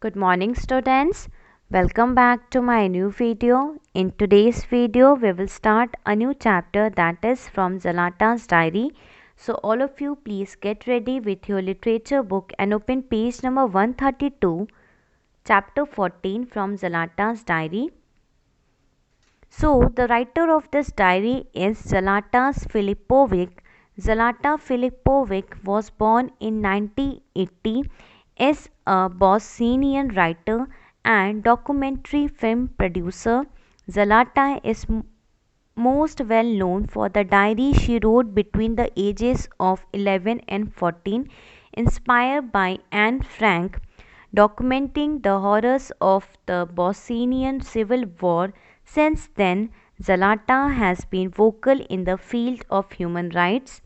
Good morning students. Welcome back to my new video. In today's video we will start a new chapter that is from Zalata's diary. So all of you please get ready with your literature book and open page number 132, chapter 14 from Zalata's diary. So the writer of this diary is Zalatas Filipovic. Zalata Filipovic was born in 1980 is a Bosnian writer and documentary film producer. Zalata is most well known for the diary she wrote between the ages of 11 and 14, inspired by Anne Frank, documenting the horrors of the Bosnian Civil War. Since then, Zalata has been vocal in the field of human rights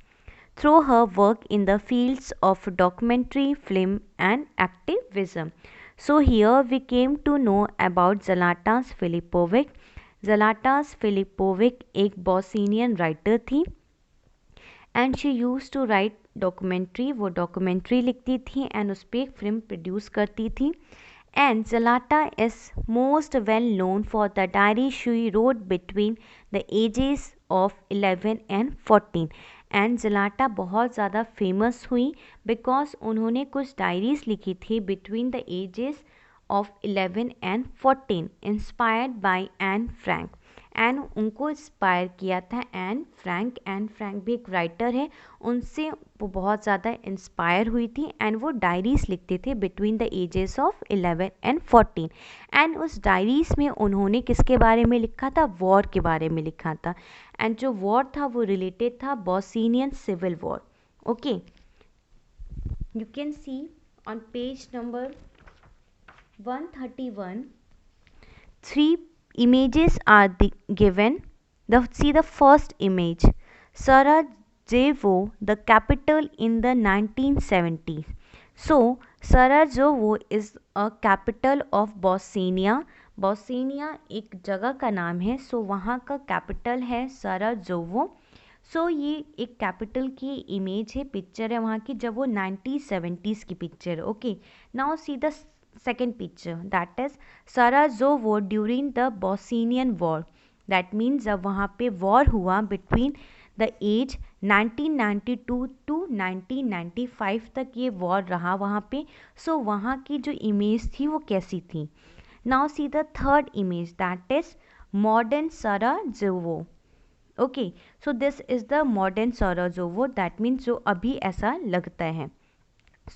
through her work in the fields of documentary film and activism. So here we came to know about Zalatas Filipovic. Zalatas Filipovic एक Bosnian writer थी and she use to write documentary. वो documentary लिखती थी and उस पर एक film produce करती थी. And Zalata is most well known for the diary she wrote between the ages of 11 and 14. And Zalata बहुत ज़्यादा फेमस हुई बिकॉज उन्होंने कुछ डायरीज लिखी थी between the ages of 11 and 14, inspired by Anne Frank. And उनको inspire किया था एन फ्रैंक. एन फ्रैंक भी एक राइटर है, उनसे वो बहुत ज़्यादा इंस्पायर हुई थी एंड वो डायरीज़ लिखते थे between the ages of 11 and 14. And उस डायरीज़ में उन्होंने किसके बारे में लिखा था? वॉर के बारे में लिखा था. एंड जो वॉर था वो रिलेटेड था Bosnian civil war. Okay, you can see on page number 131 3 images are given. See the first image, Sarajevo, the capital in the 1970s. So Sarajevo is a capital of Bosnia. Bosnia एक जगह का नाम है. सो वहाँ का capital है सराजेवो. सो ये एक कैपिटल की इमेज है, पिक्चर है वहाँ की, जब वो 1970s की पिक्चर है. Okay, now see the second picture, that is Sarajevo during the Bosnian War. That means जब वहाँ पे वॉर हुआ बिटवीन द एज 1992 टू 1995 तक ये वॉर रहा वहाँ पे. सो वहाँ की जो इमेज थी वो कैसी थी? Now see the third image, that is modern Sarajevo. Okay, so this is the modern Sarajevo. That means जो अभी ऐसा लगता है.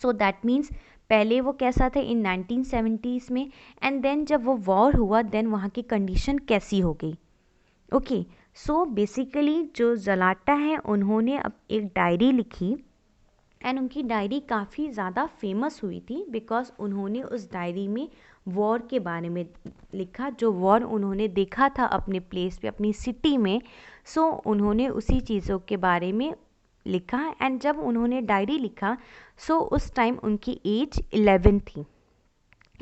सो दैट मीन्स पहले वो कैसा था इन 1970s में, एंड देन जब वो वॉर हुआ देन वहाँ की कंडीशन कैसी हो गई. ओके, सो बेसिकली जो जलाटा है उन्होंने अब एक डायरी लिखी एंड उनकी डायरी काफ़ी ज़्यादा फेमस हुई थी बिकॉज उन्होंने उस डायरी में वॉर के बारे में लिखा, जो वॉर उन्होंने देखा था अपने प्लेस पे, अपनी सिटी में. सो उन्होंने उसी चीज़ों के बारे में लिखा. एंड जब उन्होंने डायरी लिखा सो उस टाइम उनकी एज 11 थी.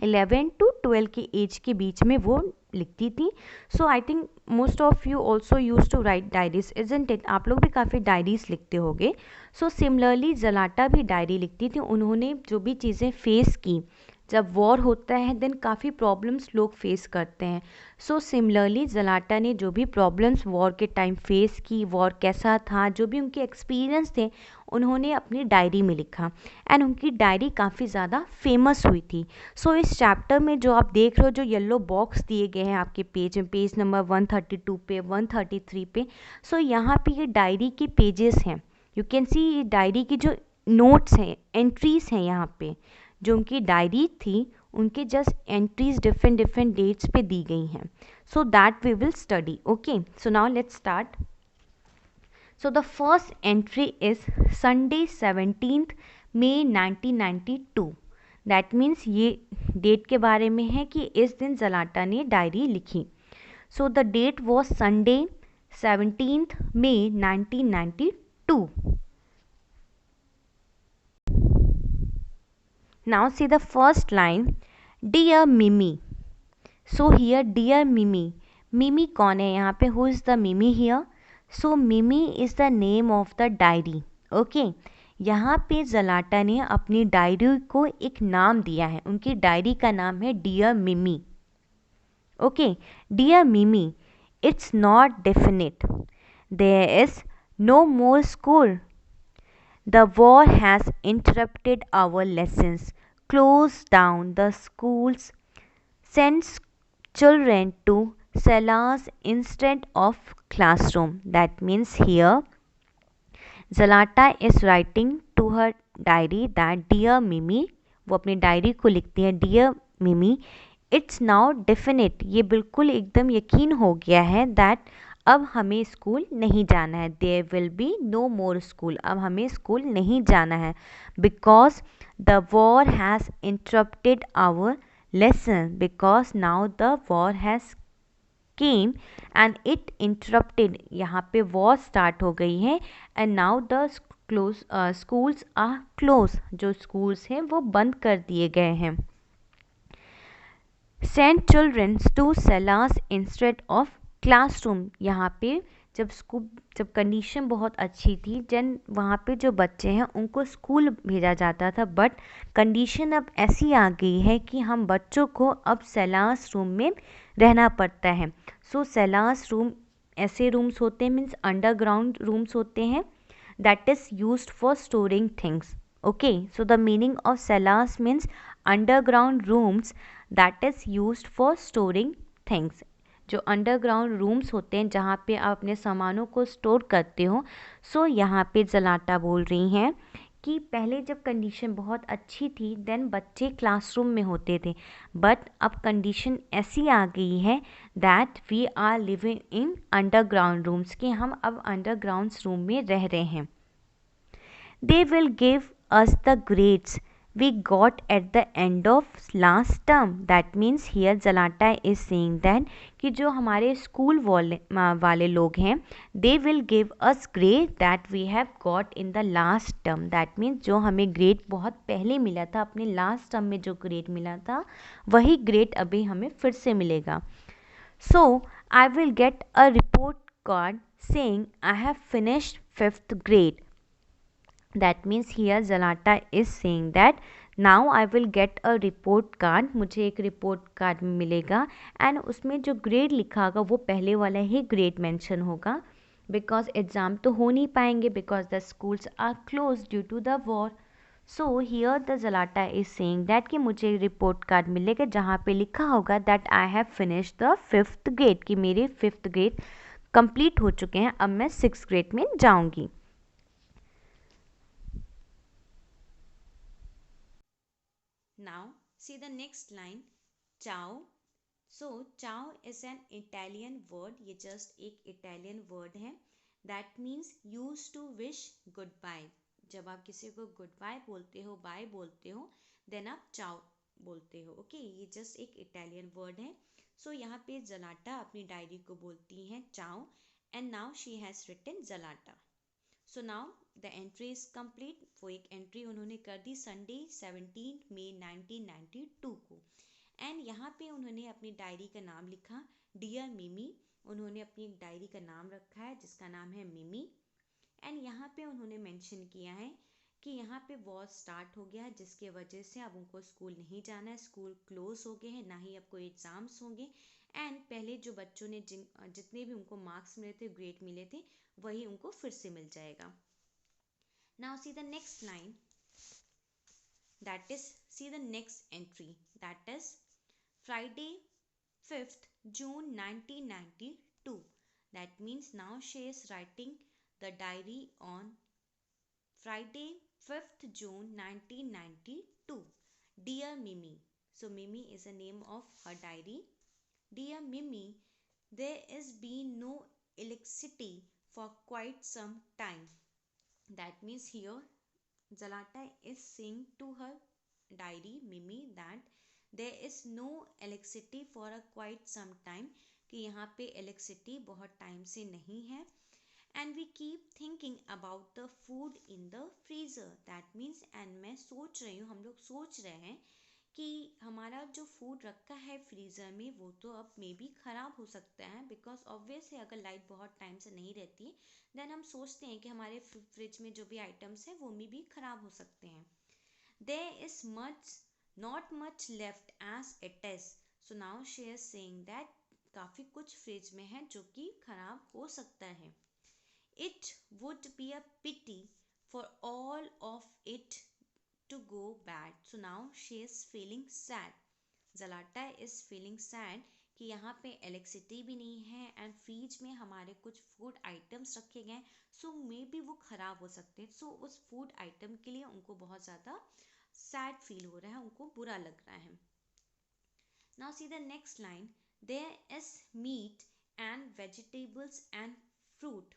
11 टू 12 की एज के बीच में वो लिखती थी. So I think most of you also use to write diaries, isn't it? आप लोग भी काफ़ी डायरीज लिखते होगे. सो सिमिलरली जलाटा भी डायरी लिखती थी. उन्होंने जो भी चीज़ें फेस की, जब वॉर होता है देन काफ़ी प्रॉब्लम्स लोग फेस करते हैं. सो सिमिलरली जलाटा ने जो भी प्रॉब्लम्स वॉर के टाइम फेस की, वॉर कैसा था, जो भी उनके एक्सपीरियंस थे, उन्होंने अपनी डायरी में लिखा एंड उनकी डायरी काफ़ी ज़्यादा फेमस हुई थी. सो इस चैप्टर में जो आप देख रहे हो, जो येलो बॉक्स दिए गए हैं आपके पेज में, पेज नंबर 132 पे, 133 पे, सो यहाँ पे ये डायरी के पेजेस हैं. यू कैन सी ये डायरी की जो नोट्स हैं, एंट्रीज हैं यहाँ पे. जो उनकी डायरी थी उनके just entries different different dates पे दी गई हैं. So that we will study. Okay, so now let's start. So the first entry is Sunday 17th May 1992. That means ये डेट के बारे में है कि इस दिन जलाटा ने डायरी लिखी. So the date was Sunday 17th May 1992. Now see the first line, Dear Mimi. So here Dear Mimi. Mimi कौन है यहाँ पे? Who is the Mimi here? So Mimi is the name of the diary. Okay, यहाँ पे जलाटा ने अपनी diary को एक नाम दिया है। उनकी डायरी का नाम है dear Mimi. Okay, dear Mimi, it's not definite, there is no more school, the war has interrupted our lessons, closed down the schools, sent children to cellars instead of classroom. That means here Zalata is writing to her diary that dear Mimi, वो अपनी diary को लिखती है, dear Mimi, it's now definite, ये बिल्कुल एकदम यकीन हो गया है दैट अब हमें स्कूल नहीं जाना है, there will be no more school, अब हमें स्कूल नहीं जाना है, because the war has interrupted our lesson, because now the war has came and it interrupted, यहाँ पे वॉर स्टार्ट हो गई है, and now the schools are close, जो स्कूल्स हैं वो बंद कर दिए गए हैं, send childrens to cellars instead of classroom, यहाँ पे जब कंडीशन बहुत अच्छी थी, जन वहाँ पे जो बच्चे हैं उनको स्कूल भेजा जाता था, बट कंडीशन अब ऐसी आ गई है कि हम बच्चों को अब सेलास रूम में रहना पड़ता है। सो सेलास रूम ऐसे रूम्स होते हैं, मीन्स अंडरग्राउंड रूम्स होते हैं, that is used for storing things. Okay, so the meaning of Selous means underground rooms that is used for storing things, जो अंडरग्राउंड रूम्स होते हैं जहाँ पे आप अपने सामानों को स्टोर करते हो। सो यहाँ पे जलाटा बोल रही हैं कि पहले जब कंडीशन बहुत अच्छी थी देन बच्चे क्लासरूम में होते थे, बट अब कंडीशन ऐसी आ गई है that we are living in underground rooms, कि हम अब अंडरग्राउंड रूम में रह रहे हैं। They will give us the grades we got at the end of last term. That means here Zalata is saying that कि जो हमारे स्कूल वाले लोग हैं, they will give us grade that we have got in the last term. That means जो हमें grade बहुत पहले मिला था, अपने लास्ट टर्म में जो ग्रेड मिला था वही ग्रेड अभी हमें फिर से मिलेगा। So I will get a report card saying I have finished 5th grade. That means here Zalata is saying that now I will get a report card, मुझे एक रिपोर्ट कार्ड मिलेगा, एंड उसमें जो ग्रेड लिखा होगा वो पहले वाला ही ग्रेड मेंशन होगा, बिकॉज एग्ज़ाम तो हो नहीं पाएंगे because the schools are close due to the war. So here the Zlata is saying that कि मुझे रिपोर्ट कार्ड मिलेगा जहाँ पे लिखा होगा that I have finish the 5th grade, कि मेरे 5th ग्रेड कंप्लीट हो चुके हैं, अब मैं 6th ग्रेड में जाऊँगी। Now see the next line, ciao. So ciao is an Italian word, ये just एक Italian word है, that means used to wish goodbye। जब आप किसी को goodbye बोलते हो, bye बोलते हो, then आप ciao बोलते हो। ओके, ये just एक Italian word है। So यहाँ पे जलाटा अपनी डायरी को बोलती हैं ciao, and now she has written जलाटा। So now the entry is complete, वो एक एंट्री उन्होंने कर दी संडे 17 मई 1992 को, एंड यहाँ पे उन्होंने अपनी डायरी का नाम लिखा डियर मिमी। उन्होंने अपनी एक डायरी का नाम रखा है जिसका नाम है मिमी, एंड यहाँ पे उन्होंने मेंशन किया है कि यहाँ पे वॉर स्टार्ट हो गया है जिसके वजह से अब उनको स्कूल नहीं जाना है, स्कूल क्लोज हो गए हैं, ना ही अब कोई एग्ज़ाम्स होंगे, एंड पहले जो बच्चों ने जितने भी उनको मार्क्स मिले थे, ग्रेड मिले थे, वही उनको फिर से मिल जाएगा। Now see the next line, that is see the next entry, that is Friday 5th June 1992. That means now she is writing the diary on Friday 5th June 1992. Dear Mimi, so Mimi is a name of her diary. Dear Mimi, there has been no electricity for quite some time. That means here Zalata is saying to her diary Mimi that there is no electricity for a quite some time, कि यहाँ पे electricity बहुत time से नहीं है, and we keep thinking about the food in the freezer. That means and मैं सोच रही हूँ, हम लोग सोच रहे हैं कि हमारा जो फूड रखा है फ्रीज़र में वो तो अब मे बी ख़राब हो सकता है, बिकॉज ऑब्वियस है अगर लाइट बहुत टाइम से नहीं रहती देन हम सोचते हैं कि हमारे फ्रिज में जो भी आइटम्स हैं वो मे भी ख़राब हो सकते हैं. There is much, not much left as it is. So now she is saying that काफ़ी कुछ फ्रिज में है जो कि खराब हो सकता है. It would be a pity for all of it to go bad. So now she is feeling sad. Zalata is feeling sad कि यहाँ पे इलेक्ट्रिसिटी भी नहीं है एंड फ्रिज में हमारे कुछ फूड आइटम्स रखे गए, सो मे बी वो ख़राब हो सकते हैं. सो उस फूड आइटम के लिए उनको बहुत ज़्यादा सैड फील हो रहा है, उनको बुरा लग रहा है. Now see the next line. There is meat and vegetables and fruit.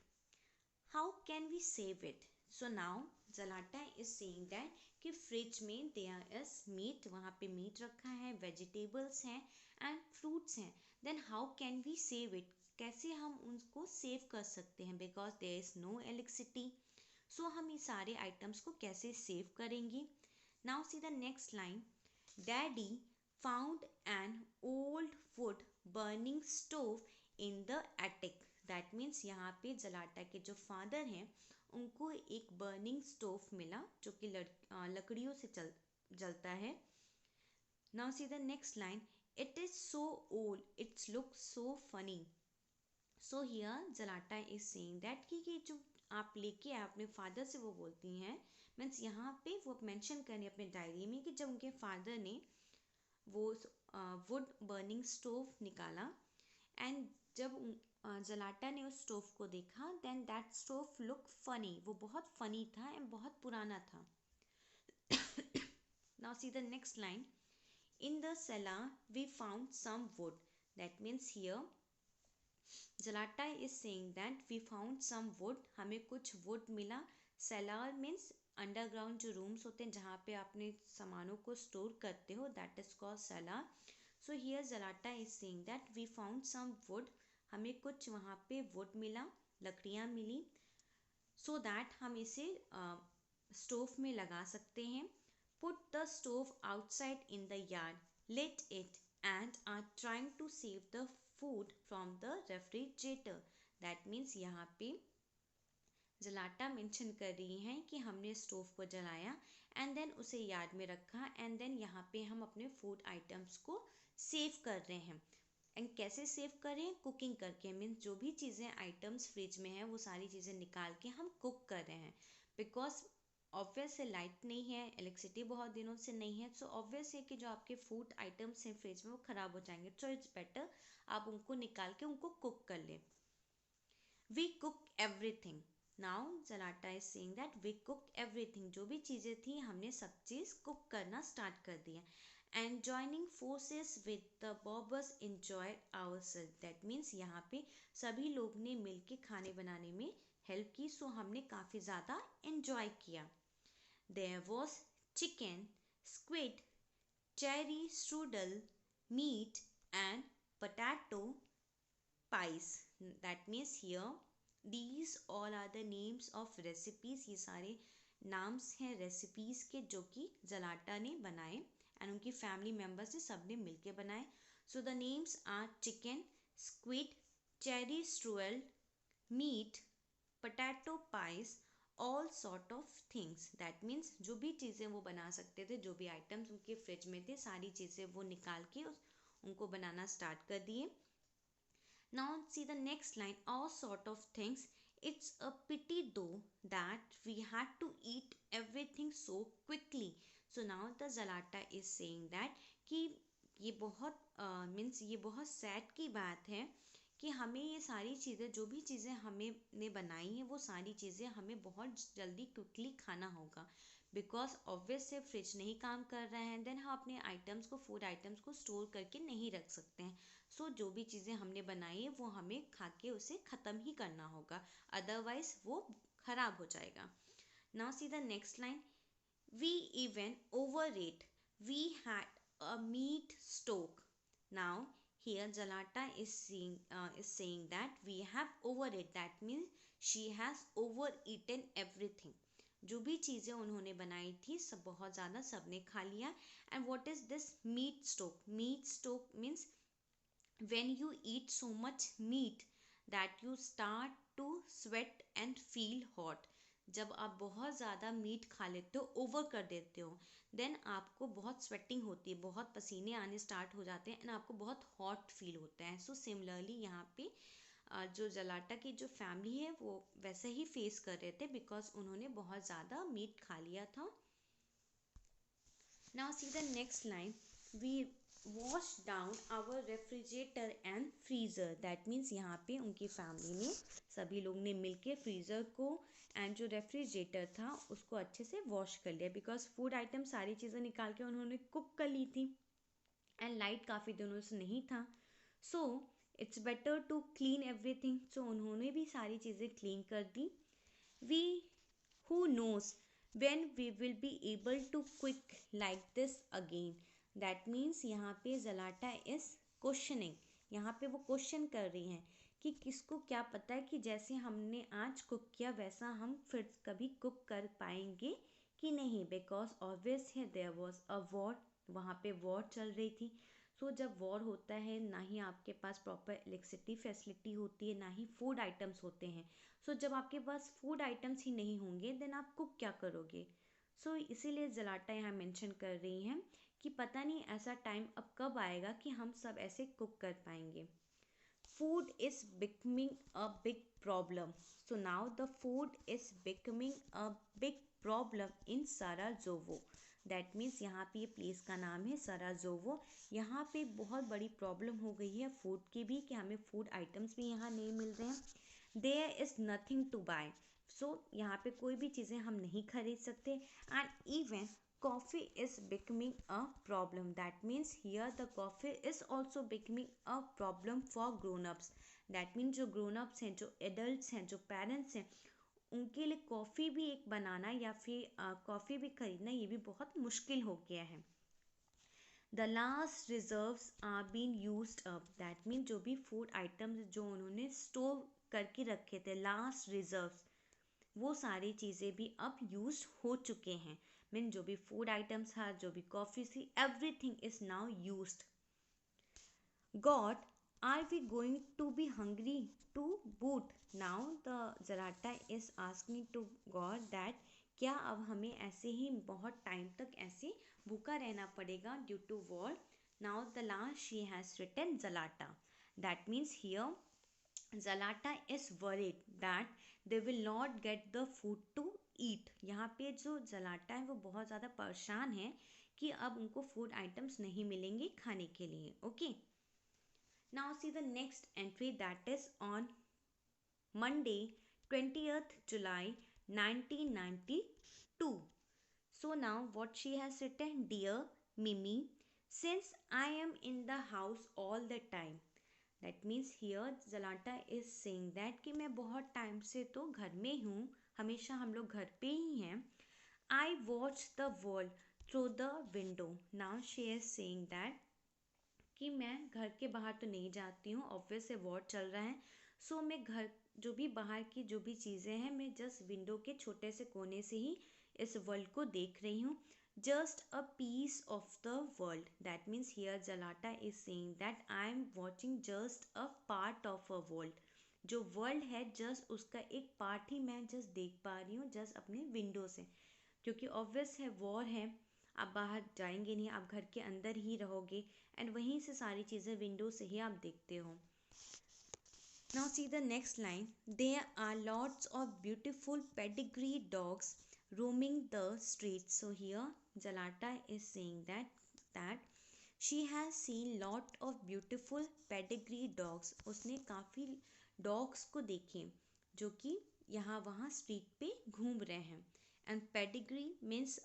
How can we save it? So now Zlata is saying that कि फ्रिज में देयर इज मीट, वहाँ पे मीट रखा है, वेजिटेबल्स हैं एंड फ्रूट्स हैं. Then how can we save it? कैसे हम उनको सेव कर सकते हैं, because there is no electricity. So हम ये सारे आइटम्स को कैसे सेव करेंगे? Now see the next line. Daddy found an old wood burning stove in the attic. That means यहाँ पे जलाटा के जो फादर हैं उनको एक बर्निंग स्टोव मिला जो कि लकड़ियों से जलता है. Now see the next line. It is so old it's look so funny. So here Zlata is saying that कि ये जो आप लेके आए अपने फादर से, वो बोलती हैं मीन्स यहाँ पे वो मेंशन करें अपने डायरी में कि जब उनके फादर ने वो वुड बर्निंग स्टोव निकाला एंड जब जलाटा ने उस स्टोव को देखा then that stove look funny. वो बहुत फनी था एंड बहुत पुराना था. Now see the next line. In the cellar we found some wood. That means here Zlata is saying that we found some wood. हमें कुछ वुड मिला. Cellar means underground जो रूम्स होते हैं जहाँ पे आपने सामानों को स्टोर करते हो, that is called cellar. So here Zlata is saying that we found some wood. हमें कुछ वहाँ पे वुड मिला, लकड़ियाँ मिली, सो दैट हम इसे स्टोव में लगा सकते हैं. Put the stove outside in the yard, lit it and are trying to save the food from the refrigerator. That means यहाँ पे जलाटा मेंशन कर रही हैं कि हमने स्टोव को जलाया एंड देन उसे यार्ड में रखा एंड देन यहाँ पे हम अपने फूड आइटम्स को सेव कर रहे हैं. एंड कैसे सेव कर रहे हैं? कुकिंग करके. मीन्स जो भी चीज़ें आइटम्स फ्रिज में हैं वो सारी चीज़ें निकाल के हम कुक कर रहे हैं. बिकॉज ऑब्वियस है लाइट नहीं है, इलेक्ट्रिसिटी बहुत दिनों से नहीं है, सो ऑब्वियस है कि जो आपके फूड आइटम्स हैं फ्रिज में वो ख़राब हो जाएंगे. सो इट्स बेटर आप उनको निकाल के उनको कुक कर लें. We cook everything. Now Zlata is saying that we cook everything. जो भी चीज़ें थी हमने सब चीज़ कुक करना स्टार्ट कर दिया. And joining forces with the Bobars enjoy our self. That means यहाँ पे सभी लोग ने मिल के खाने बनाने में हेल्प की, सो हमने काफ़ी ज़्यादा इंजॉय किया. There was chicken, squid, cherry strudel, meat and potato pies. That means here these all are the names of recipes. ये सारे नाम्स हैं रेसिपीज़ के जो कि जलाटा ने बनाए एंड उनकी फैमिली मेम्बर्स ने सब ने मिल के बनाए. So the names are chicken, squid, cherry strudel, meat, potato pies, all sort of things. That means जो भी चीज़ें वो बना सकते थे, जो भी आइटम्स उनके फ्रिज में थे, सारी चीज़ें वो निकाल के उनको बनाना स्टार्ट कर दिए. Now see the next line. All sort of things. It's a pity though that we had to eat everything so quickly. So now the Zalata is saying that कि ये बहुत मीन्स ये बहुत सैड की बात है कि हमें ये सारी चीज़ें, जो भी चीज़ें हमें ने बनाई हैं वो सारी चीज़ें हमें बहुत जल्दी क्विकली खाना होगा. बिकॉज ऑब्वियस से फ्रिज नहीं काम कर रहा है, देन हम अपने आइटम्स को, फूड आइटम्स को स्टोर करके नहीं रख सकते हैं. सो जो भी चीज़ें हमने बनाई है वो हमें खा के उसे ख़त्म ही करना होगा, अदरवाइज़ वो ख़राब हो जाएगा. Now see the next line. We even over ate. We had a meat stock. Now here Jalata is saying that we have overate. That means she has overeaten everything. जो भी चीज़ें उन्होंने बनाई थी सब बहुत ज़्यादा सबने खा लिया. And what is this meat stock? Meat stock means when you eat so much meat that you start to sweat and feel hot. जब आप बहुत ज़्यादा मीट खा लेते हो, ओवर कर देते हो, देन आपको बहुत स्वेटिंग होती है, बहुत पसीने आने स्टार्ट हो जाते हैं एंड आपको बहुत हॉट फील होता है. सो सिमिलरली यहाँ पे जो जलाटा की जो फैमिली है वो वैसे ही फेस कर रहे थे बिकॉज उन्होंने बहुत ज़्यादा मीट खा लिया था. Now see the next line. We wash down our refrigerator and freezer. That means यहाँ पे उनकी फैमिली ने सभी लोग ने मिलके फ्रीज़र को एंड जो रेफ्रिजरेटर था उसको अच्छे से वॉश कर लिया बिकॉज फूड आइटम सारी चीज़ें निकाल के उन्होंने कुक कर ली थी एंड लाइट काफ़ी दिनों से नहीं था. So it's better to clean everything. So उन्होंने भी सारी चीज़ें क्लीन कर दी. We who knows when we will be able to quick like this again. That means यहाँ पे जलाटा is questioning. यहाँ पे वो क्वेश्चन कर रही हैं कि किसको क्या पता है कि जैसे हमने आज कुक किया वैसा हम फिर कभी कुक कर पाएंगे कि नहीं. बिकॉज ऑब्वियस है देयर वॉज अ वॉर. वहाँ पे वॉर चल रही थी. सो जब वॉर होता है ना ही आपके पास प्रॉपर इलेक्ट्रिसिटी फैसिलिटी होती है ना ही फूड आइटम्स होते हैं. सो जब आपके पास फूड आइटम्स ही नहीं होंगे देन आप कुक क्या करोगे. सो इसीलिए जलाटा यहाँ मेंशन कर रही हैं कि पता नहीं ऐसा टाइम अब कब आएगा कि हम सब ऐसे कुक कर पाएंगे. Food is becoming a big problem. So now the food is becoming a big problem in Sarajevo. That means यहाँ पे ये प्लेस का नाम है सराजोवो. यहाँ पे बहुत बड़ी प्रॉब्लम हो गई है फूड की भी कि हमें फूड आइटम्स भी यहाँ नहीं मिल रहे हैं. There is nothing to buy. So यहाँ पे कोई भी चीज़ें हम नहीं खरीद सकते. And even coffee is becoming a problem. That means here the coffee is also becoming a problem for grown ups. That means जो grown ups हैं, जो adults हैं, जो parents हैं, उनके लिए कॉफ़ी भी एक बनाना या फिर कॉफ़ी भी खरीदना ये भी बहुत मुश्किल हो गया है. The last reserves are being used up. That means जो भी फूड आइटम्स जो उन्होंने स्टोर करके रखे थे लास्ट रिजर्व्स वो सारी चीज़ें भी अब यूज हो चुके हैं. मीन जो भी फूड आइटम्स था जो भी कॉफ़ी थी everything is now used. God are we going to be hungry to boot. Now the Zlata is asking to God that क्या अब हमें ऐसे ही बहुत टाइम तक ऐसे भूखा रहना पड़ेगा due to war. Now the last she has written Zlata. That means here Zalata is worried that they will not get the food to eat. यहाँ पे जो जलाटा है वो बहुत ज़्यादा परेशान है कि अब उनको फूड आइटम्स नहीं मिलेंगे खाने के लिए. Okay, now see the next entry that is on Monday 20th July 1992. So now what she has written, dear Mimi, since I am in the house all the time. That means here Zlata is saying that कि मैं बहुत time से तो घर में हूँ, हमेशा हम लोग घर पे ही हैं. I watch the world through the window. Now she is saying that कि मैं घर के बाहर तो नहीं जाती हूँ, ऑब्वियस है वॉर चल रहा है. सो मैं घर जो भी बाहर की जो भी चीज़ें हैं मैं जस्ट विंडो के छोटे से कोने से ही इस वर्ल्ड को देख रही हूँ. just a piece of the world. That means here Jalata is saying that I am watching just a part of a world. जो वर्ल्ड है जस्ट उसका एक पार्ट ही मैं जस्ट देख पा रही हूँ जस्ट अपने विंडो से, क्योंकि ऑब्वियस है वॉर है, आप बाहर जाएंगे नहीं, आप घर के अंदर ही रहोगे एंड वहीं से सारी चीज़ें विंडो से ही आप देखते हो. Now see the next line. There are lots of beautiful pedigree dogs roaming the streets. So here Jalata is saying that she has seen lot of beautiful pedigree dogs. उसने काफ़ी डॉग्स को देखे जो कि यहाँ वहाँ स्ट्रीट पे घूम रहे हैं. And pedigree means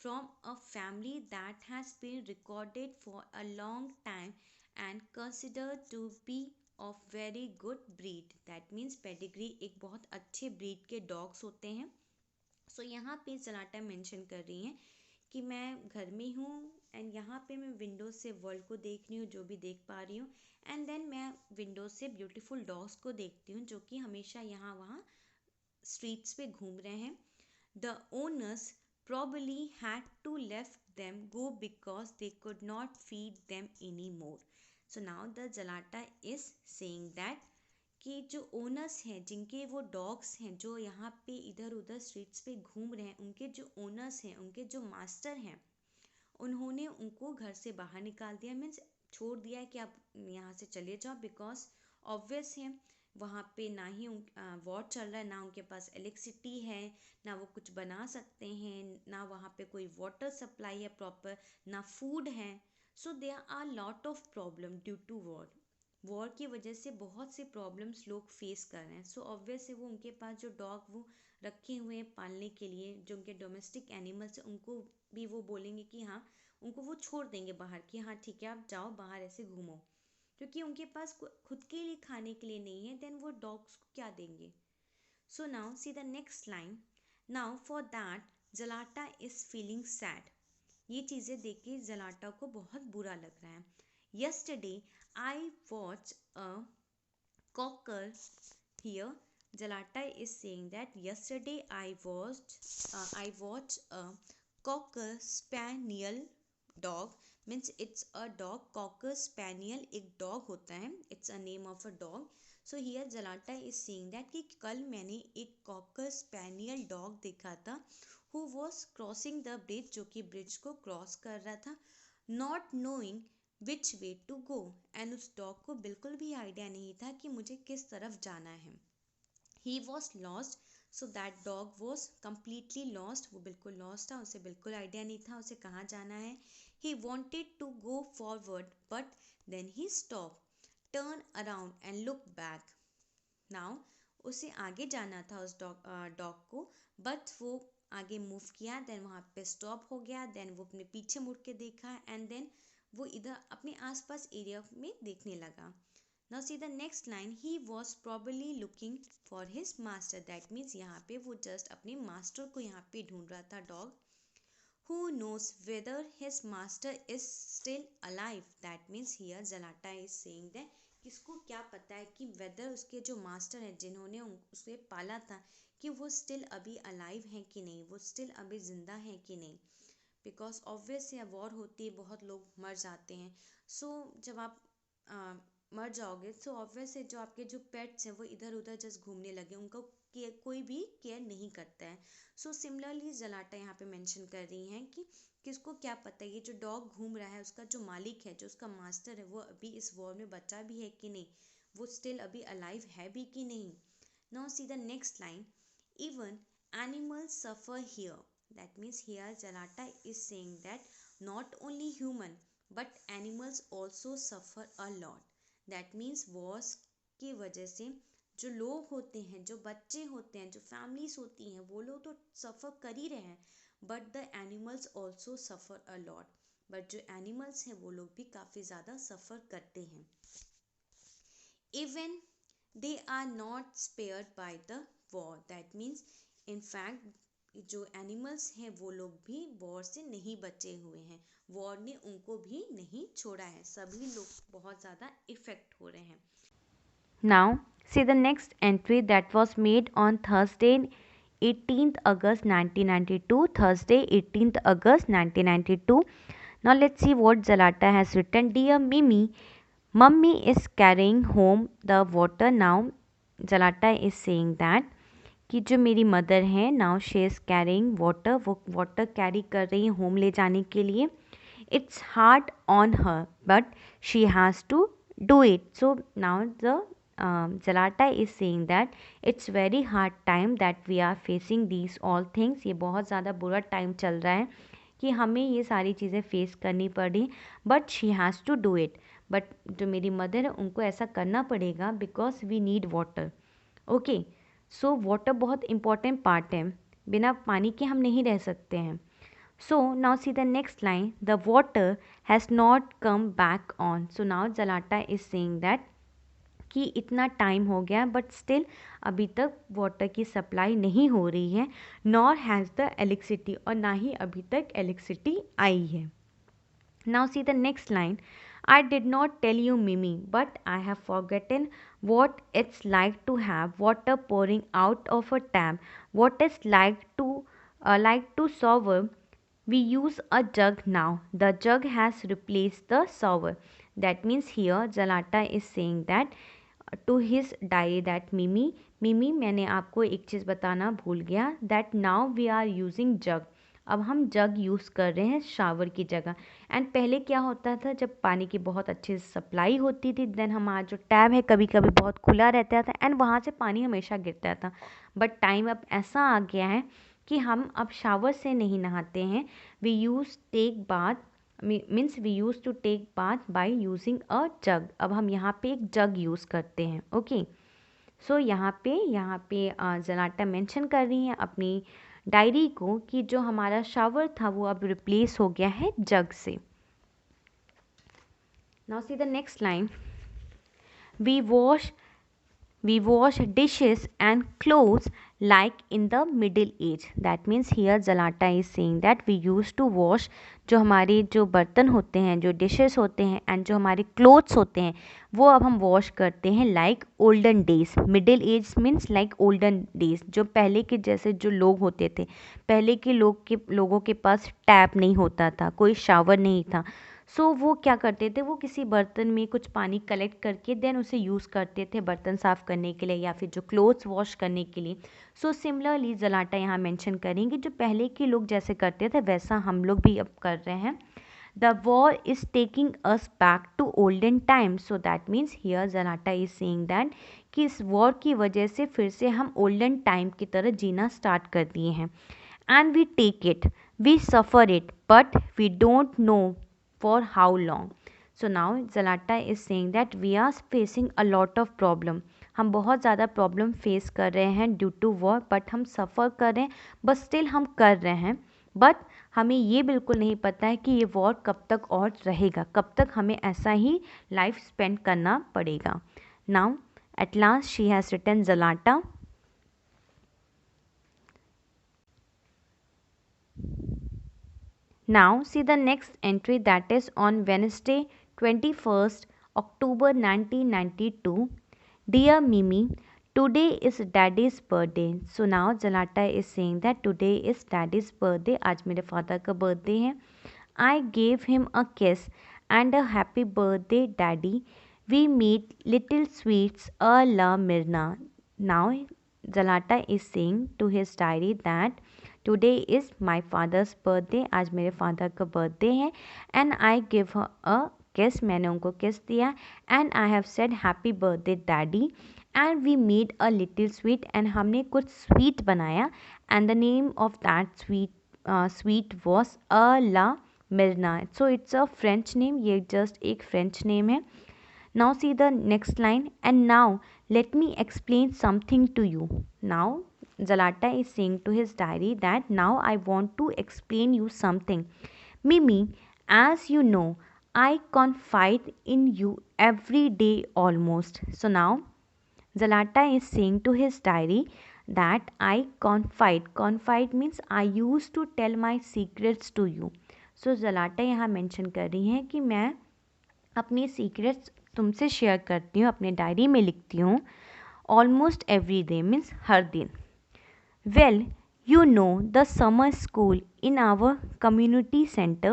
from a family that has been recorded for a long time and considered to be of very good breed. That means pedigree एक बहुत अच्छे ब्रीड के डॉग्स होते हैं. सो यहाँ पे जलाटा मेंशन कर रही हैं कि मैं घर में हूँ एंड यहाँ पे मैं विंडो से वर्ल्ड को देख रही हूँ जो भी देख पा रही हूँ एंड देन मैं विंडो से ब्यूटीफुल डॉग्स को देखती हूँ जो कि हमेशा यहाँ वहाँ स्ट्रीट्स पे घूम रहे हैं. The owners probably had to let them go because they could not feed them anymore. So now the Jalata is saying that कि जो ओनर्स हैं, जिनके वो डॉग्स हैं जो यहाँ पे इधर उधर स्ट्रीट्स पे घूम रहे हैं, उनके जो ओनर्स हैं, उनके जो मास्टर हैं, उन्होंने उनको घर से बाहर निकाल दिया, मीन्स छोड़ दिया है कि आप यहाँ से चले जाओ, बिकॉज ऑब्वियस है वहाँ पे ना ही वॉर चल रहा है, ना उनके पास इलेक्ट्रिसिटी है, ना वो कुछ बना सकते हैं, ना वहाँ पे कोई वाटर सप्लाई है प्रॉपर, ना फूड है. So there are lot of problem due to war की वजह से बहुत से प्रॉब्लम्स लोग फेस कर रहे हैं. सो ऑब्वियस है वो उनके पास जो डॉग वो रखे हुए हैं पालने के लिए, जो उनके डोमेस्टिक एनिमल्स हैं, उनको भी वो बोलेंगे कि हाँ, उनको वो छोड़ देंगे बाहर कि हाँ ठीक है आप जाओ बाहर ऐसे घूमो, क्योंकि उनके पास खुद के लिए खाने के लिए नहीं है, देन वो डॉग्स को क्या देंगे. So now see the next line. Now for that Zlata is feeling sad. ये चीज़ें देख के जलाटा को बहुत बुरा लग रहा है. Yesterday I watch a cocker here. Jalata is saying that yesterday I watched a cocker spaniel dog. Means it's a dog. Cocker spaniel एक dog होता है. It's a name of a dog. So here Jalata is saying that कि कल मैंने एक cocker spaniel dog देखा था who was crossing the bridge, जो कि ब्रिज को क्रॉस कर रहा था, not knowing which way to go. And उस डॉग को बिल्कुल भी आइडिया नहीं था कि मुझे किस तरफ जाना है. He was lost. So that dog was completely lost. वो बिल्कुल लॉस्ट था, उसे बिल्कुल आइडिया नहीं था उसे कहाँ जाना है. He wanted to go forward but then he stop, turn around and look back. Now उसे आगे जाना था उस डॉग को, बट वो आगे मूव किया, देन वहाँ पे स्टॉप हो गया, देन वो अपने पीछे मुड़ के देखा, एंड देन वो इधर अपने आसपास एरिया में देखने लगा. Now see the next line. He was probably looking for his master. That means यहाँ पे वो जस्ट अपने मास्टर को यहाँ पे ढूंढ रहा था dog. Who knows whether his master is still alive. That means here Jalata is saying that किसको क्या पता है कि वेदर उसके जो मास्टर हैं जिन्होंने उसे पाला था कि वो स्टिल अभी अलाइव हैं कि नहीं, वो स्टिल अभी ज़िंदा हैं कि नहीं. बिकॉज ऑब्वियस है वॉर होती है, बहुत लोग मर जाते हैं. सो जब आप मर जाओगे तो ऑब्वियस है जो आपके जो पेट्स हैं वो इधर उधर जस्ट घूमने लगे, उनको कोई भी केयर नहीं करता है. सो सिमिलरली जलाटा यहाँ पे मेंशन कर रही हैं कि किसको क्या पता है ये जो डॉग घूम रहा है उसका जो मालिक है, जो उसका मास्टर है, वो अभी इस वॉर में बचा भी है कि नहीं, वो स्टिल अभी अलाइव है भी कि नहीं. Now see the next line. Even animals suffer here. That means here Jalata is saying that not only human but animals also suffer a lot. That means wars की वजह से जो लोग होते हैं, जो बच्चे होते हैं, जो फैमिलीज होती हैं, वो लोग तो सफ़र कर ही रहे हैं, but the animals also suffer a lot. But जो एनिमल्स हैं वो लोग भी काफ़ी ज़्यादा सफ़र करते हैं. Even they are not spared by the war. That means in fact जो एनिमल्स हैं वो लोग भी वॉर से नहीं बचे हुए हैं, वॉर ने उनको भी नहीं छोड़ा है, सभी लोग बहुत ज़्यादा इफेक्ट हो रहे हैं. Now see the next entry that was made on Thursday 18th August 1992. Thursday 18th August 1992. Now let's see what Jalata has written. Dear Mimi, Mummy is carrying home the water. Now Jalata is saying that कि जो मेरी mother हैं now she is carrying water, वो water carry कर रही हैं home ले जाने के लिए. It's hard on her but she has to do it. So now the Jalata is saying that it's very hard time that we are facing these all things. ये बहुत ज़्यादा बुरा टाइम चल रहा है कि हमें ये सारी चीज़ें फेस करनी पड़ी, but she has to do it. But जो मेरी मदर है उनको ऐसा करना पड़ेगा because we need water. Okay, so water बहुत इम्पॉर्टेंट पार्ट है, बिना पानी के हम नहीं रह सकते हैं. So now see the next line. The water has not come back on. So now Zlata is saying that कि इतना टाइम हो गया बट स्टिल अभी तक वाटर की सप्लाई नहीं हो रही है, नॉर हैज़ द इलेक्ट्रिसिटी, और ना ही अभी तक इलेक्ट्रिसिटी आई है. Now see the next line. I did not tell you, Mimi, but I have forgotten what it's like to have water pouring out of a tap, what it's like to like to shower, we use a jug now. The jug has replaced the shower. That means here Zalata is saying that to his diary that Mimi मैंने आपको एक चीज़ बताना भूल गया that now we are using jug. अब हम जग use कर रहे हैं शावर की जगह. एंड पहले क्या होता था, जब पानी की बहुत अच्छी सप्लाई होती थी देन हमारा जो टैब है कभी कभी बहुत खुला रहता था एंड वहाँ से पानी हमेशा गिरता था. बट टाइम अब ऐसा आ गया है कि हम अब शावर से नहीं नहाते हैं. We use take bath means we use to take bath by using a jug. अब हम यहाँ पे एक जग यूज़ करते हैं. ओके सो यहाँ पे जलाटा मेंशन कर रही हैं अपनी डायरी को कि जो हमारा शावर था वो अब रिप्लेस हो गया है जग से. Now see the next line. We wash dishes and clothes like in the middle age. That means here Zalata is saying that we used to wash जो हमारे जो बर्तन होते हैं, जो डिशेस होते हैं एंड जो हमारे क्लोथ्स होते हैं वो अब हम वॉश करते हैं like olden days. Middle age means like olden days. जो पहले के जैसे जो लोग होते थे, पहले के लोगों के पास टैप नहीं होता था, कोई शावर नहीं था. सो वो क्या करते थे, वो किसी बर्तन में कुछ पानी कलेक्ट करके देन उसे यूज़ करते थे बर्तन साफ़ करने के लिए या फिर जो क्लोथ्स वॉश करने के लिए. सो सिमिलरली जलाटा यहाँ मेंशन करेंगे जो पहले के लोग जैसे करते थे वैसा हम लोग भी अब कर रहे हैं. The war is taking us back to olden time. So that means here Zlata is saying that कि इस वॉर की वजह से फिर से हम ओल्डन टाइम की तरह जीना स्टार्ट कर दिए हैं. And we take it, we suffer it, but we don't know for how long. So now Zalata is saying that we are facing a lot of problem. हम बहुत ज़्यादा प्रॉब्लम फेस कर रहे हैं ड्यू टू वॉर, बट हम सफ़र कर रहे हैं, बट स्टिल हम कर रहे हैं. बट हमें ये बिल्कुल नहीं पता है कि ये वॉर कब तक और रहेगा, कब तक हमें ऐसा ही लाइफ स्पेंड करना पड़ेगा. Now at last she has written Zalata. Now see the next entry, that is on Wednesday 21st October 1992. Dear Mimi, today is Daddy's birthday. So now Zalata is saying that today is Daddy's birthday. आज मेरे father का birthday है. I gave him a kiss and a happy birthday Daddy. We made little sweets a la Mirna. Now Zalata is saying to his diary that today is my father's birthday. आज मेरे father का birthday है. And I give a किस, मैंने उनको kiss दिया. And I have said happy birthday daddy. And we made a little sweet, and हमने कुछ स्वीट बनाया. And the name of that sweet was a la Mirna. So it's a French name, ये just एक French name है. Now see the next line. And now let me explain something to you. नाउ Zalata is saying to his diary that now I want to explain you something. Mimi, as you know, I confide in you every day almost. So now Zalata is saying to his diary that I confide. Confide means I used to tell my secrets to you. So Zalata यहाँ mention कर रही हैं कि मैं अपनी secrets तुमसे share करती हूँ, अपने डायरी में लिखती हूँ ऑलमोस्ट एवरी डे मीन्स हर दिन. Well, you know the summer school in our community center.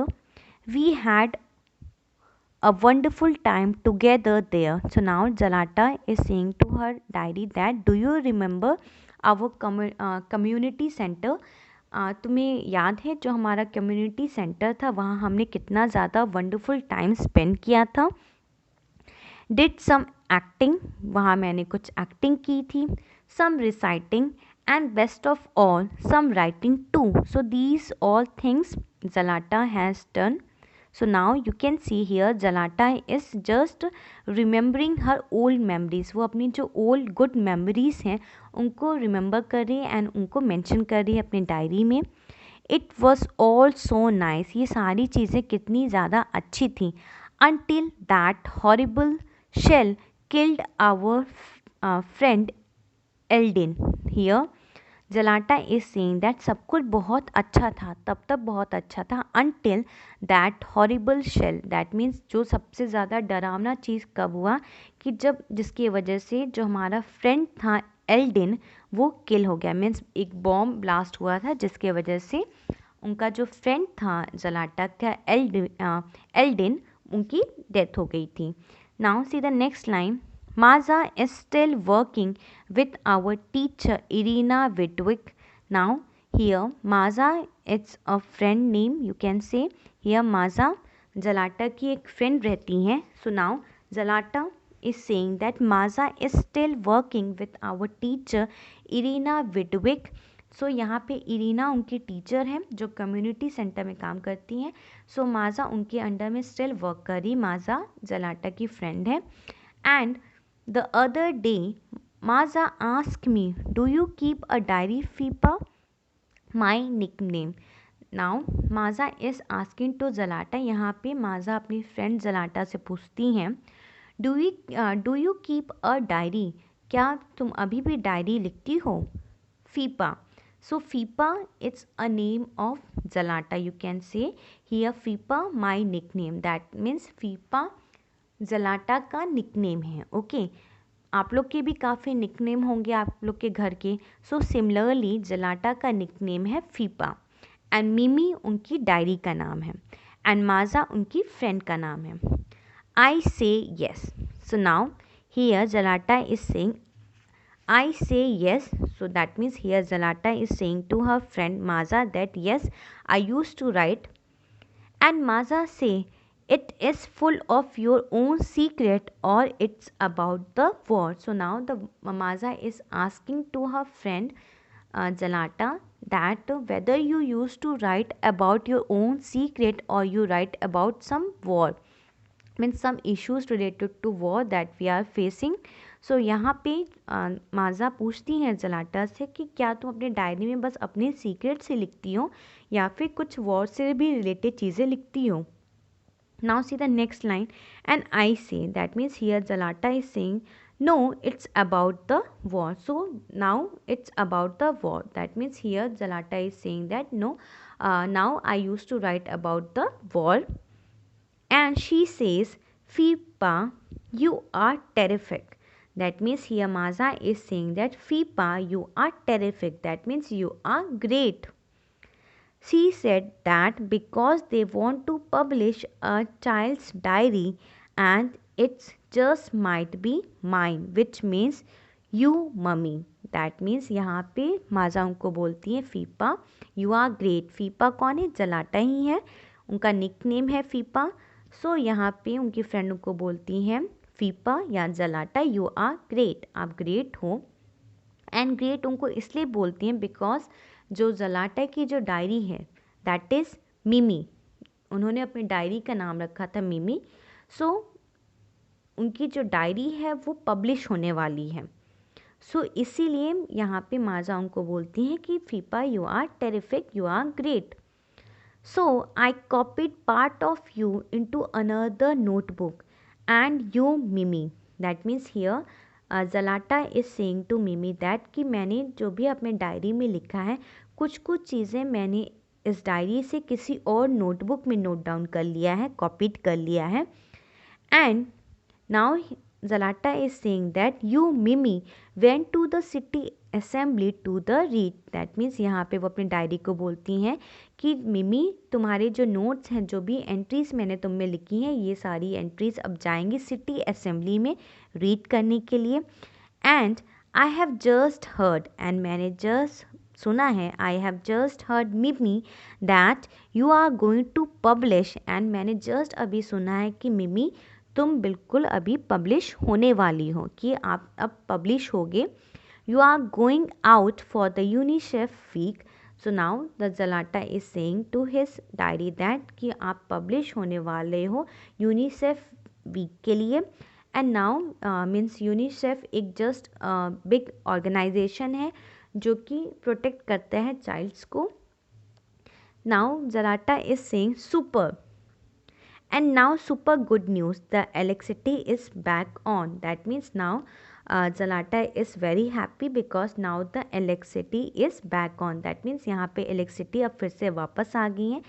We had a wonderful time together there. So now Zalata is saying to her diary that do you remember our community center? तुम्हें याद है जो हमारा community centre था, वहाँ हमने कितना ज़्यादा वंडरफुल टाइम स्पेंड किया था. डिड सम एक्टिंग, वहाँ मैंने कुछ एक्टिंग की थी. सम reciting, and best of all some writing too. So these all things Zalata has done. So now you can see here Zalata is just remembering her old memories. वो अपनी जो old good memories हैं उनको remember कर रही है and उनको mention कर रही है अपनी डायरी में. It was all so nice. ये सारी चीज़ें कितनी ज़्यादा अच्छी थी. Until that horrible shell killed our friend Eldin. Here Zalata is saying that सब कुछ बहुत अच्छा था, तब तक बहुत अच्छा था. Until that horrible shell, that means जो सबसे ज़्यादा डरावना चीज़ कब हुआ कि जब जिसकी वजह से जो हमारा फ्रेंड था एल्डिन वो किल हो गया, मीन्स एक बॉम्ब ब्लास्ट हुआ था जिसके वजह से उनका जो फ्रेंड था जलाटा था एल्डिन, उनकी डेथ हो गई थी। Now see the next line, Maja is still working with our teacher Irina Vidvik. Now here Maja it's a friend name, you can say here Maja Zlata की एक फ्रेंड रहती हैं। So now Zlata is saying that Maza is still working with our teacher Irina Vidwick। सो यहाँ पे Irina उनकी teacher हैं जो community centre में काम करती हैं। सो माजा उनके अंडर में स्टिल वर्क कर रही, माजा जलाटा की फ्रेंड है। And the other day Maja ask me do you keep a diary Fipa my nickname. Now Maja is asking to Zlata, यहाँ पे माजा अपनी फ्रेंड जलाटा से पूछती हैं do you keep a diary, क्या तुम अभी भी डायरी लिखती हो। Fipa, so Fipa it's a name of Zlata, you can say here Fipa my nickname, that means Fipa Zlata का निक नेम है। ओके, आप लोग के भी काफ़ी निक नेम होंगे आप लोग के घर के। सो सिमिलरली जलाटा का निक नेम है फीपा, एंड मिमी उनकी डायरी का नाम है, एंड माजा उनकी फ्रेंड का नाम है। I say yes. So now here Zalata is saying I say yes. So that means here Zalata is saying to her friend Maza that yes, I used to write. And Maza say it is full of your own secret or it's about the war. So now the Maza is asking to her friend Zalata that whether you used to write about your own secret or you write about some war, means some issues related to war that we are facing. So यहाँ पे माजा पूछती हैं जलाटा से कि क्या तुम अपने diary में बस अपने सीक्रेट से लिखती हो या फिर कुछ वॉर से भी रिलेटेड चीज़ें लिखती हो। Now see the next line, and I say that means here Zlata is saying no it's about the war. So now it's about the war, that means here Zlata is saying that no now I use to write about the war. And she says, Fipa, you are terrific. That means here Maza is saying that Fipa, you are terrific. That means you are great. She said that because they want to publish a child's diary and it's just might be mine, which means you mummy. That means यहाँ पे माजा उनको बोलती है फीपा you are great. फीपा कौन है, जलाटा ही है, उनका nick name है फीपा। सो यहाँ पे उनकी फ्रेंड को बोलती हैं फीपा या जलाटा यू आर ग्रेट, आप ग्रेट हो। एंड ग्रेट उनको इसलिए बोलती हैं बिकॉज जो जलाटा की जो डायरी है दैट इज़ मिमी, उन्होंने अपनी डायरी का नाम रखा था मिमी। सो उनकी जो डायरी है वो पब्लिश होने वाली है। सो इसीलिए यहाँ पे माजा उनको बोलती हैं कि Fipa you are terrific, you are great. So I copied part of you into another notebook and you Mimi. That means here Zalata is saying to Mimi that कि मैंने जो भी अपने डायरी में लिखा है कुछ चीज़ें मैंने इस डायरी से किसी और नोटबुक में नोट डाउन कर लिया है, कॉपीड कर लिया है। And now Zalata is saying that you Mimi went to the city assembly to the read। That means यहाँ पे वो अपनी डायरी को बोलती हैं कि मिमी तुम्हारे जो नोट्स हैं, जो भी एंट्रीज मैंने तुम में लिखी हैं, ये सारी एंट्रीज अब जाएंगी सिटी असेंबली में रीड करने के लिए। And I have just heard, and मैंने जस्ट सुना है, आई हैव जस्ट हर्ड मिमी that you are going to publish. And मैंने जस्ट अभी सुना है कि मिमी तुम बिल्कुल अभी पब्लिश होने वाली हो, कि आप अब पब्लिश होगे। You are going out for the UNICEF week. So now the Zlata is saying to his diary that कि आप पब्लिश होने वाले हो यूनिसेफ वीक के लिए। एंड नाउ मीन्स यूनिसेफ एक जस्ट बिग ऑर्गेनाइजेशन है जो कि प्रोटेक्ट करता है चाइल्ड्स को। Now Zlata is saying super, and now super good news, the electricity is back on। That means now Zalata is very happy because now the electricity is back on। That means यहाँ पे electricity अब फिर से वापस आ गई है,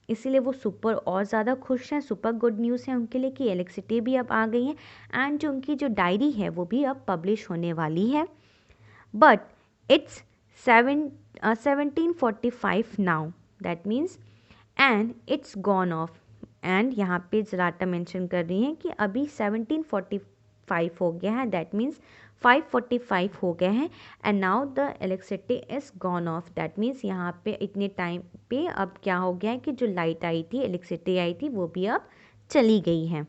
इसीलिए वो सुपर और ज़्यादा खुश हैं। सुपर गुड न्यूज़ है उनके लिए कि इलेक्ट्रिसिटी भी अब आ गई है एंड जो उनकी जो डायरी है वो भी अब पब्लिश होने वाली है। but it's 1745 now, that means and it's gone off. And यहाँ पे ज़लाटा मेंशन कर रही हैं कि अभी 1745 हो गया है, दैट मीन्स 545 हो गए हैं and now the electricity is gone of, that means यहाँ पे इतने टाइम पे अब क्या हो गया है कि जो लाइट आई थी, इलेक्ट्रिसिटी आई थी, वो भी अब चली गई है.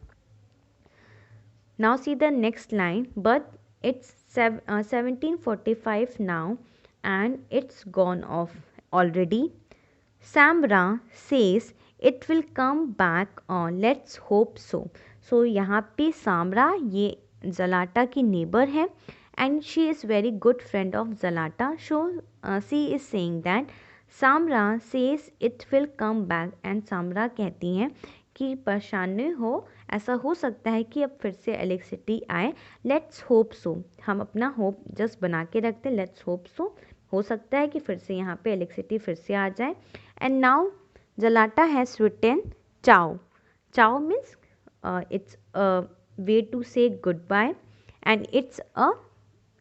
Now see the next line, but it's 1745 now and it's gone of already. Samra says it will come back on, let's hope so. So यहाँ पे सामरा ये ज़लाटा की नेबर है and she is very good friend of Zalata. So she is saying that Samra says it will come back and Samra कहती हैं कि परेशान नहीं हो, ऐसा हो सकता है कि अब फिर से इलेक्ट्रिसिटी आए. लेट्स होप सो, हम अपना होप जस्ट बना के रखते हैं. लेट्स होप सो, हो सकता है कि फिर से यहाँ पे इलेक्ट्रिसिटी फिर से आ जाए. And now Zalata has written ciao. Ciao means it's a way to say goodbye and it's a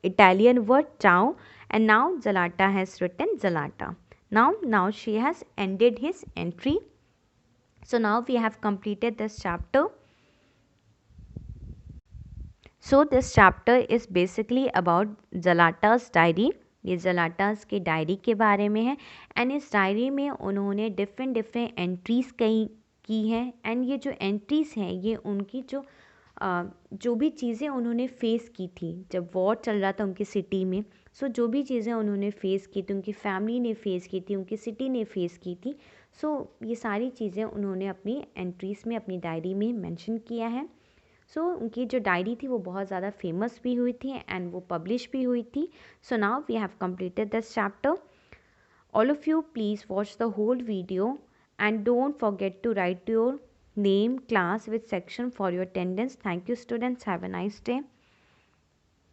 Italian word ciao, and now Zalata has written Zalata. Now she has ended his entry. So now we have completed this chapter. So this chapter is basically about Zalata's diary. ये ज़लाटास के diary के बारे में है and इस diary में उन्होंने different entries की हैं एंड ये जो एंट्रीज़ हैं ये उनकी जो भी चीज़ें उन्होंने फ़ेस की थी जब वॉर चल रहा था उनकी सिटी में. सो जो भी चीज़ें उन्होंने फ़ेस की थी, उनकी फैमिली ने फ़ेस की थी, उनकी सिटी ने फ़ेस की थी. सो ये सारी चीज़ें उन्होंने अपनी एंट्रीज़ में, अपनी डायरी में मेंशन किया है. सो उनकी जो डायरी थी वो बहुत ज़्यादा फेमस भी हुई थी एंड वो पब्लिश भी हुई थी. So now we have completed this chapter. All of you please watch the whole video and don't forget to write your name, class with section for your attendance. Thank you students. Have a nice day.